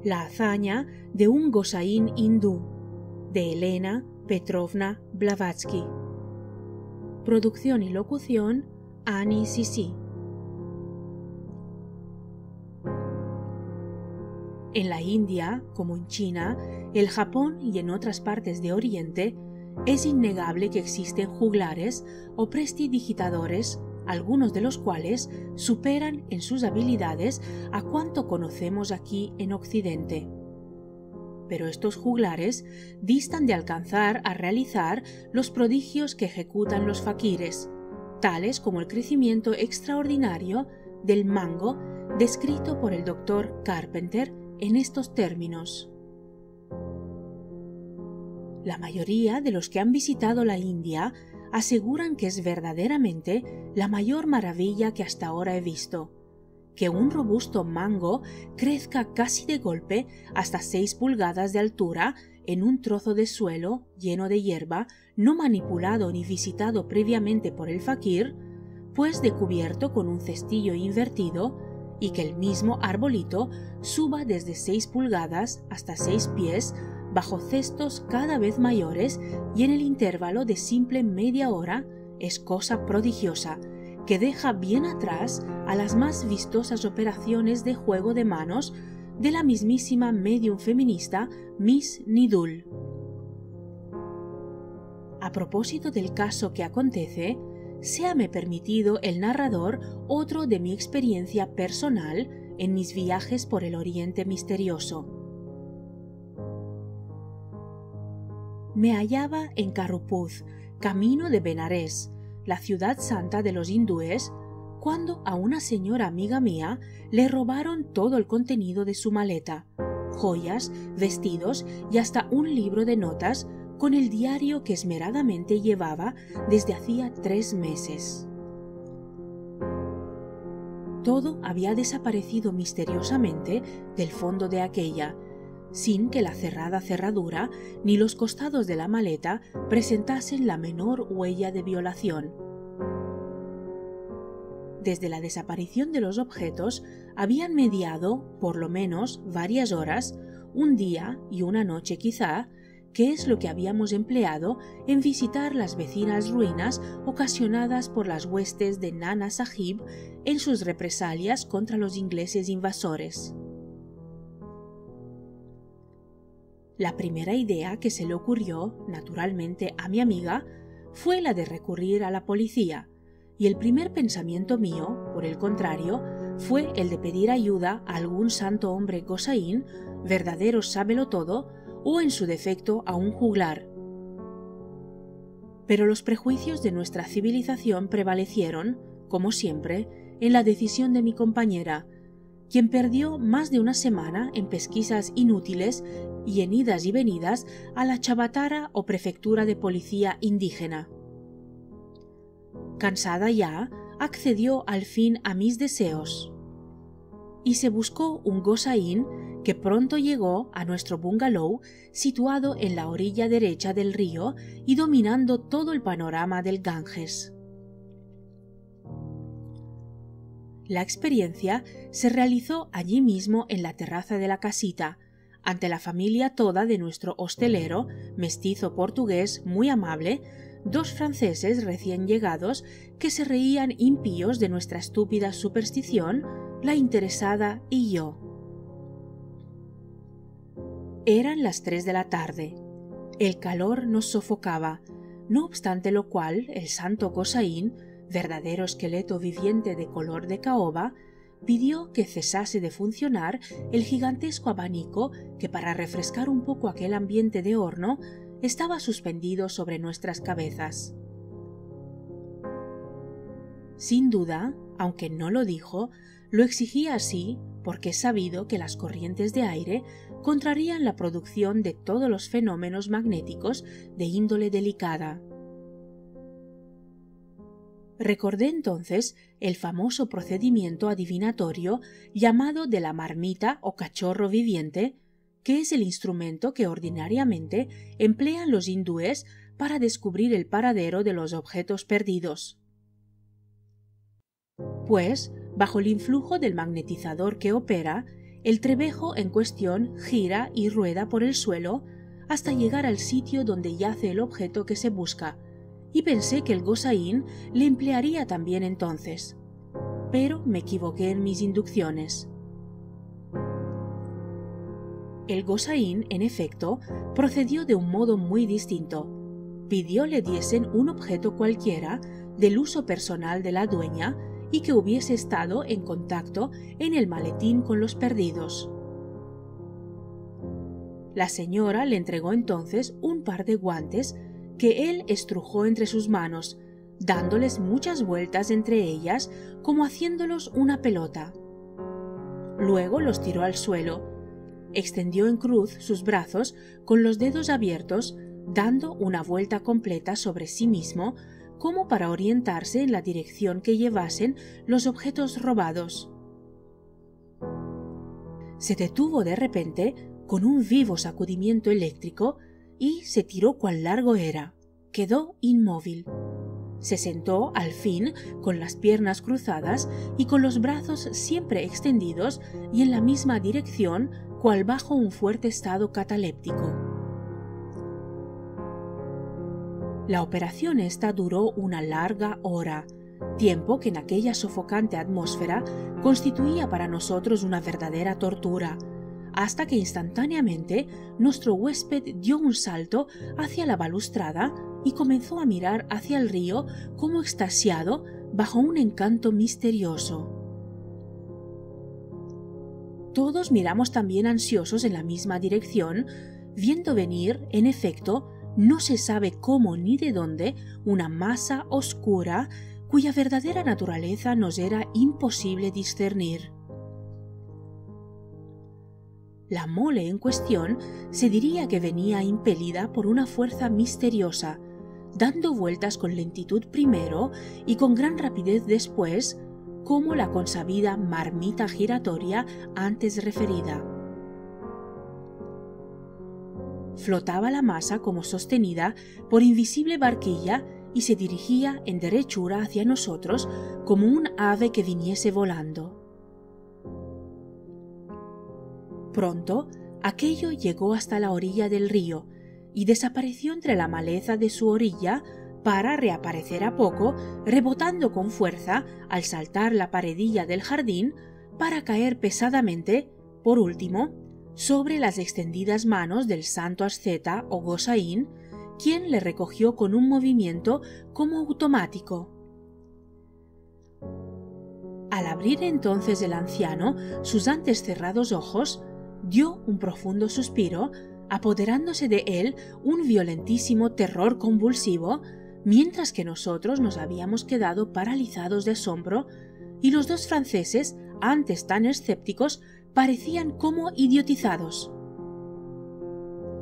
La hazaña de un Gosaín hindú, de Elena Petrovna Blavatsky. Producción y locución, Annie Sisi. En la India, como en China, el Japón y en otras partes de Oriente, es innegable que existen juglares o prestidigitadores, algunos de los cuales superan en sus habilidades a cuanto conocemos aquí en Occidente. Pero estos juglares distan de alcanzar a realizar los prodigios que ejecutan los faquires, tales como el crecimiento extraordinario del mango descrito por el Dr. Carpenter en estos términos. La mayoría de los que han visitado la India aseguran que es verdaderamente la mayor maravilla que hasta ahora he visto, que un robusto mango crezca casi de golpe hasta 6 pulgadas de altura en un trozo de suelo lleno de hierba, no manipulado ni visitado previamente por el faquir, pues de cubierto con un cestillo invertido, y que el mismo arbolito suba desde 6 pulgadas hasta 6 pies bajo cestos cada vez mayores y en el intervalo de simple media hora, es cosa prodigiosa, que deja bien atrás a las más vistosas operaciones de juego de manos de la mismísima medium feminista Miss Nidul. A propósito del caso que acontece, séame permitido el narrador otro de mi experiencia personal en mis viajes por el Oriente misterioso. Me hallaba en Karupuz, camino de Benarés, la ciudad santa de los hindúes, cuando a una señora amiga mía le robaron todo el contenido de su maleta, joyas, vestidos y hasta un libro de notas con el diario que esmeradamente llevaba desde hacía 3 meses. Todo había desaparecido misteriosamente del fondo de aquella, sin que la cerrada cerradura ni los costados de la maleta presentasen la menor huella de violación. Desde la desaparición de los objetos habían mediado, por lo menos, varias horas, un día y una noche quizá, que es lo que habíamos empleado en visitar las vecinas ruinas ocasionadas por las huestes de Nana Sahib en sus represalias contra los ingleses invasores. La primera idea que se le ocurrió, naturalmente, a mi amiga, fue la de recurrir a la policía, y el primer pensamiento mío, por el contrario, fue el de pedir ayuda a algún santo hombre Gosaín, verdadero sábelotodo, o en su defecto a un juglar. Pero los prejuicios de nuestra civilización prevalecieron, como siempre, en la decisión de mi compañera, quien perdió más de una semana en pesquisas inútiles y en idas y venidas a la Chavatara o prefectura de policía indígena. Cansada ya, accedió al fin a mis deseos y se buscó un Gosaín que pronto llegó a nuestro bungalow situado en la orilla derecha del río y dominando todo el panorama del Ganges. La experiencia se realizó allí mismo en la terraza de la casita, ante la familia toda de nuestro hostelero, mestizo portugués muy amable, 2 franceses recién llegados que se reían impíos de nuestra estúpida superstición, la interesada y yo. Eran las 3 de la tarde. El calor nos sofocaba, no obstante lo cual el santo Gosaín, verdadero esqueleto viviente de color de caoba, pidió que cesase de funcionar el gigantesco abanico que, para refrescar un poco aquel ambiente de horno, estaba suspendido sobre nuestras cabezas. Sin duda, aunque no lo dijo, lo exigía así porque es sabido que las corrientes de aire contrarían la producción de todos los fenómenos magnéticos de índole delicada. Recordé entonces el famoso procedimiento adivinatorio llamado de la marmita o cachorro viviente, que es el instrumento que ordinariamente emplean los hindúes para descubrir el paradero de los objetos perdidos. Pues, bajo el influjo del magnetizador que opera, el trebejo en cuestión gira y rueda por el suelo hasta llegar al sitio donde yace el objeto que se busca, y pensé que el Gosaín le emplearía también entonces. Pero me equivoqué en mis inducciones. El Gosaín, en efecto, procedió de un modo muy distinto. Pidió le diesen un objeto cualquiera del uso personal de la dueña y que hubiese estado en contacto en el maletín con los perdidos. La señora le entregó entonces un par de guantes que él estrujó entre sus manos, dándoles muchas vueltas entre ellas como haciéndolos una pelota. Luego los tiró al suelo, extendió en cruz sus brazos con los dedos abiertos, dando una vuelta completa sobre sí mismo como para orientarse en la dirección que llevasen los objetos robados. Se detuvo de repente con un vivo sacudimiento eléctrico y se tiró cuán largo era. Quedó inmóvil. Se sentó al fin con las piernas cruzadas y con los brazos siempre extendidos y en la misma dirección, cual bajo un fuerte estado cataléptico. La operación esta duró una larga hora, tiempo que en aquella sofocante atmósfera constituía para nosotros una verdadera tortura, hasta que instantáneamente nuestro huésped dio un salto hacia la balustrada y comenzó a mirar hacia el río como extasiado bajo un encanto misterioso. Todos miramos también ansiosos en la misma dirección, viendo venir, en efecto, no se sabe cómo ni de dónde, una masa oscura cuya verdadera naturaleza nos era imposible discernir. La mole en cuestión se diría que venía impelida por una fuerza misteriosa, dando vueltas con lentitud primero y con gran rapidez después, como la consabida marmita giratoria antes referida. Flotaba la masa como sostenida por invisible barquilla y se dirigía en derechura hacia nosotros como un ave que viniese volando. Pronto aquello llegó hasta la orilla del río y desapareció entre la maleza de su orilla para reaparecer a poco, rebotando con fuerza al saltar la paredilla del jardín para caer pesadamente, por último, sobre las extendidas manos del santo asceta o Gosaín, quien le recogió con un movimiento como automático. Al abrir entonces el anciano sus antes cerrados ojos, dio un profundo suspiro, apoderándose de él un violentísimo terror convulsivo, mientras que nosotros nos habíamos quedado paralizados de asombro, y los dos franceses, antes tan escépticos, parecían como idiotizados.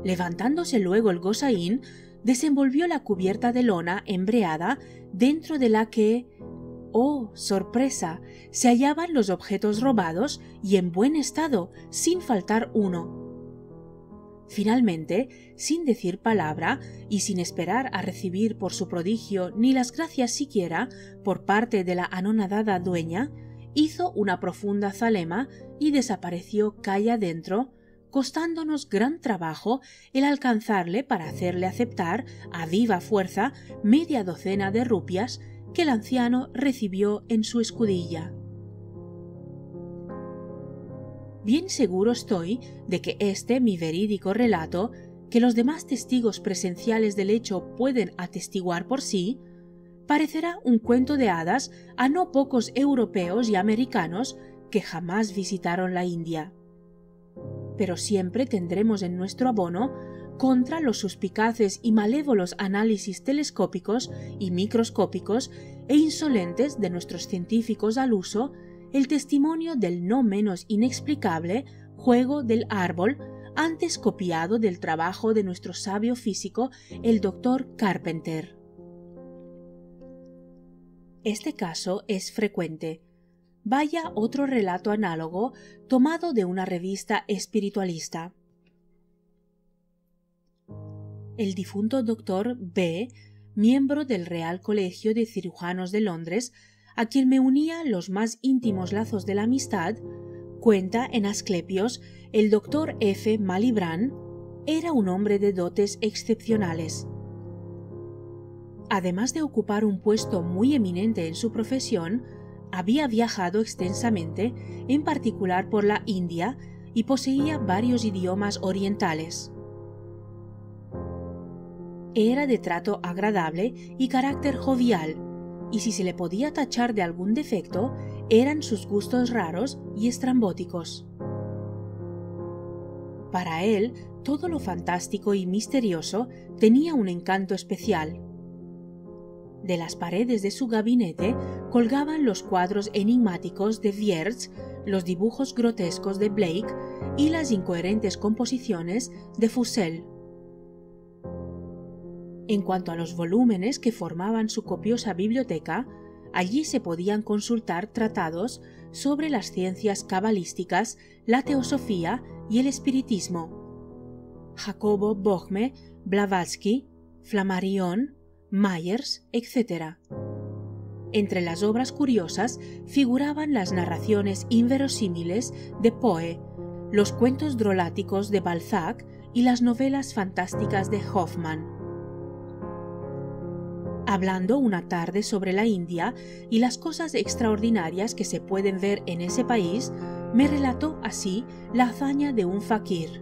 Levantándose luego el Gosaín, desenvolvió la cubierta de lona embreada dentro de la que, ¡oh, sorpresa!, se hallaban los objetos robados y en buen estado, sin faltar uno. Finalmente, sin decir palabra y sin esperar a recibir por su prodigio ni las gracias siquiera por parte de la anonadada dueña, hizo una profunda zalema y desapareció calle adentro, costándonos gran trabajo el alcanzarle para hacerle aceptar a viva fuerza media docena de rupias que el anciano recibió en su escudilla. Bien seguro estoy de que este mi verídico relato, que los demás testigos presenciales del hecho pueden atestiguar por sí, parecerá un cuento de hadas a no pocos europeos y americanos que jamás visitaron la India. Pero siempre tendremos en nuestro abono, contra los suspicaces y malévolos análisis telescópicos y microscópicos e insolentes de nuestros científicos al uso, el testimonio del no menos inexplicable juego del árbol, antes copiado del trabajo de nuestro sabio físico, el doctor Carpenter. Este caso es frecuente. Vaya otro relato análogo tomado de una revista espiritualista. El difunto doctor B., miembro del Real Colegio de Cirujanos de Londres, a quien me unía los más íntimos lazos de la amistad, Cuenta en Asclepios, el doctor F. Malibran era un hombre de dotes excepcionales. Además de ocupar un puesto muy eminente en su profesión, había viajado extensamente, en particular por la India, y poseía varios idiomas orientales. Era de trato agradable y carácter jovial, y si se le podía tachar de algún defecto, eran sus gustos raros y estrambóticos. Para él, todo lo fantástico y misterioso tenía un encanto especial. De las paredes de su gabinete colgaban los cuadros enigmáticos de Wiertz, los dibujos grotescos de Blake y las incoherentes composiciones de Fussell. En cuanto a los volúmenes que formaban su copiosa biblioteca, allí se podían consultar tratados sobre las ciencias cabalísticas, la teosofía y el espiritismo. Jacobo Bohme, Blavatsky, Flammarion, Myers, etc. Entre las obras curiosas figuraban las narraciones inverosímiles de Poe, los cuentos droláticos de Balzac y las novelas fantásticas de Hoffmann. Hablando una tarde sobre la India y las cosas extraordinarias que se pueden ver en ese país, me relató así la hazaña de un fakir.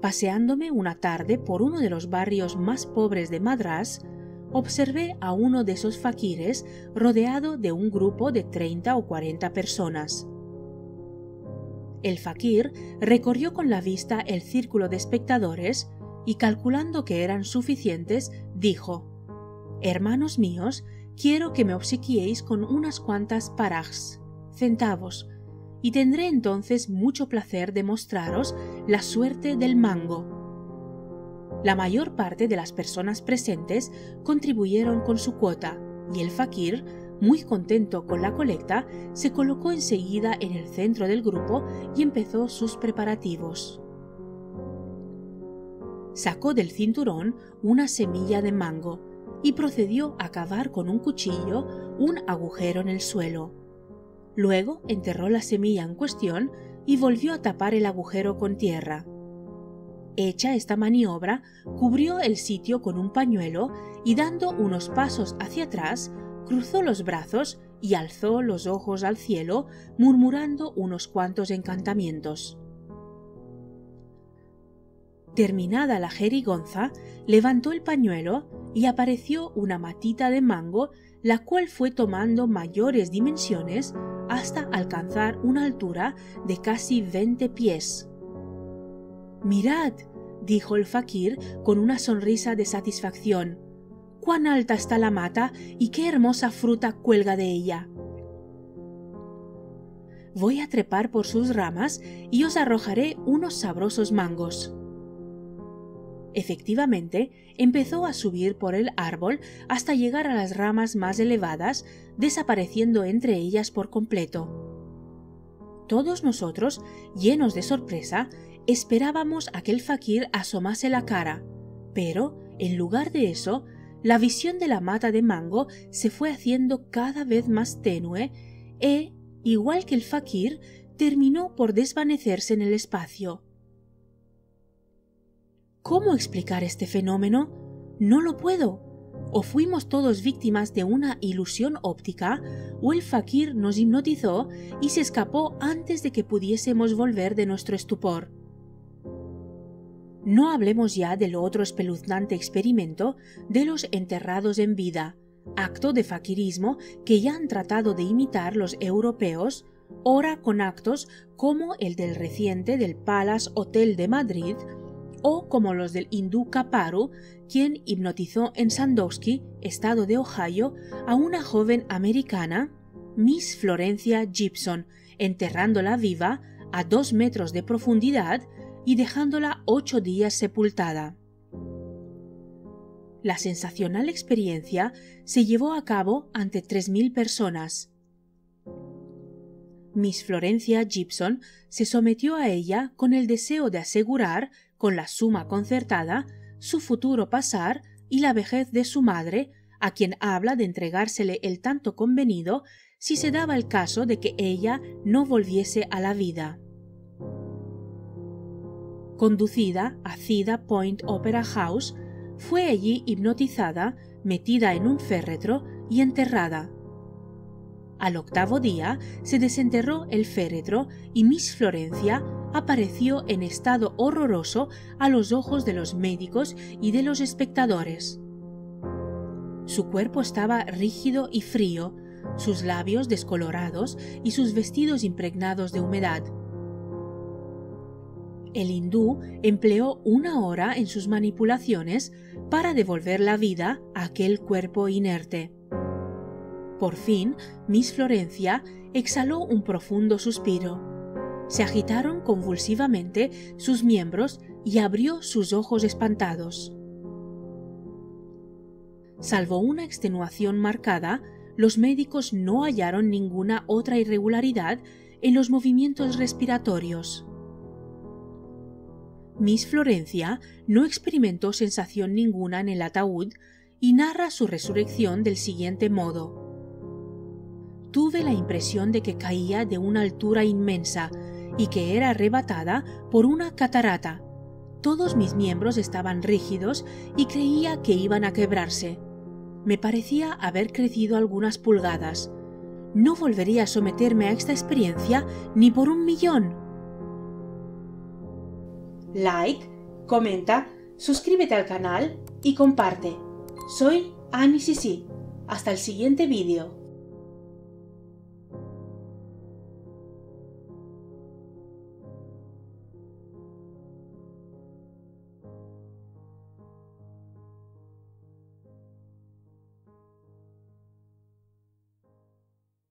Paseándome una tarde por uno de los barrios más pobres de Madrás, observé a uno de esos fakires rodeado de un grupo de 30 o 40 personas. El fakir recorrió con la vista el círculo de espectadores y, calculando que eran suficientes, dijo: «Hermanos míos, quiero que me obsequiéis con unas cuantas paraghs, centavos, y tendré entonces mucho placer de mostraros la suerte del mango». La mayor parte de las personas presentes contribuyeron con su cuota, y el fakir, muy contento con la colecta, se colocó enseguida en el centro del grupo y empezó sus preparativos. Sacó del cinturón una semilla de mango y procedió a cavar con un cuchillo un agujero en el suelo. Luego enterró la semilla en cuestión y volvió a tapar el agujero con tierra. Hecha esta maniobra, cubrió el sitio con un pañuelo y, dando unos pasos hacia atrás, cruzó los brazos y alzó los ojos al cielo, murmurando unos cuantos encantamientos. Terminada la jerigonza, levantó el pañuelo y apareció una matita de mango, la cual fue tomando mayores dimensiones hasta alcanzar una altura de casi 20 pies. «Mirad», dijo el fakir con una sonrisa de satisfacción, «cuán alta está la mata y qué hermosa fruta cuelga de ella. Voy a trepar por sus ramas y os arrojaré unos sabrosos mangos». Efectivamente, empezó a subir por el árbol hasta llegar a las ramas más elevadas, desapareciendo entre ellas por completo. Todos nosotros, llenos de sorpresa, esperábamos a que el fakir asomase la cara, pero, en lugar de eso, la visión de la mata de mango se fue haciendo cada vez más tenue e, igual que el fakir, terminó por desvanecerse en el espacio. ¿Cómo explicar este fenómeno? No lo puedo. O fuimos todos víctimas de una ilusión óptica, o el fakir nos hipnotizó y se escapó antes de que pudiésemos volver de nuestro estupor. No hablemos ya del otro espeluznante experimento de los enterrados en vida, acto de fakirismo que ya han tratado de imitar los europeos, ora con actos como el del reciente del Palace Hotel de Madrid, o como los del hindú Kaparu, quien hipnotizó en Sandusky, estado de Ohio, a una joven americana, Miss Florencia Gibson, enterrándola viva a 2 metros de profundidad y dejándola 8 días sepultada. La sensacional experiencia se llevó a cabo ante 3.000 personas. Miss Florencia Gibson se sometió a ella con el deseo de asegurar, con la suma concertada, su futuro pasar y la vejez de su madre, a quien habla de entregársele el tanto convenido si se daba el caso de que ella no volviese a la vida. Conducida a Cedar Point Opera House, fue allí hipnotizada, metida en un féretro y enterrada. Al 8º día se desenterró el féretro y Miss Florencia apareció en estado horroroso a los ojos de los médicos y de los espectadores. Su cuerpo estaba rígido y frío, sus labios descolorados y sus vestidos impregnados de humedad. El hindú empleó 1 hora en sus manipulaciones para devolver la vida a aquel cuerpo inerte. Por fin, Miss Florencia exhaló un profundo suspiro. Se agitaron convulsivamente sus miembros y abrió sus ojos espantados. Salvo una extenuación marcada, los médicos no hallaron ninguna otra irregularidad en los movimientos respiratorios. Miss Florencia no experimentó sensación ninguna en el ataúd y narra su resurrección del siguiente modo. Tuve la impresión de que caía de una altura inmensa y que era arrebatada por una catarata. Todos mis miembros estaban rígidos y creía que iban a quebrarse. Me parecía haber crecido algunas pulgadas. No volvería a someterme a esta experiencia ni por 1.000.000. Like, comenta, suscríbete al canal y comparte. Soy Annie Sisi. Hasta el siguiente vídeo.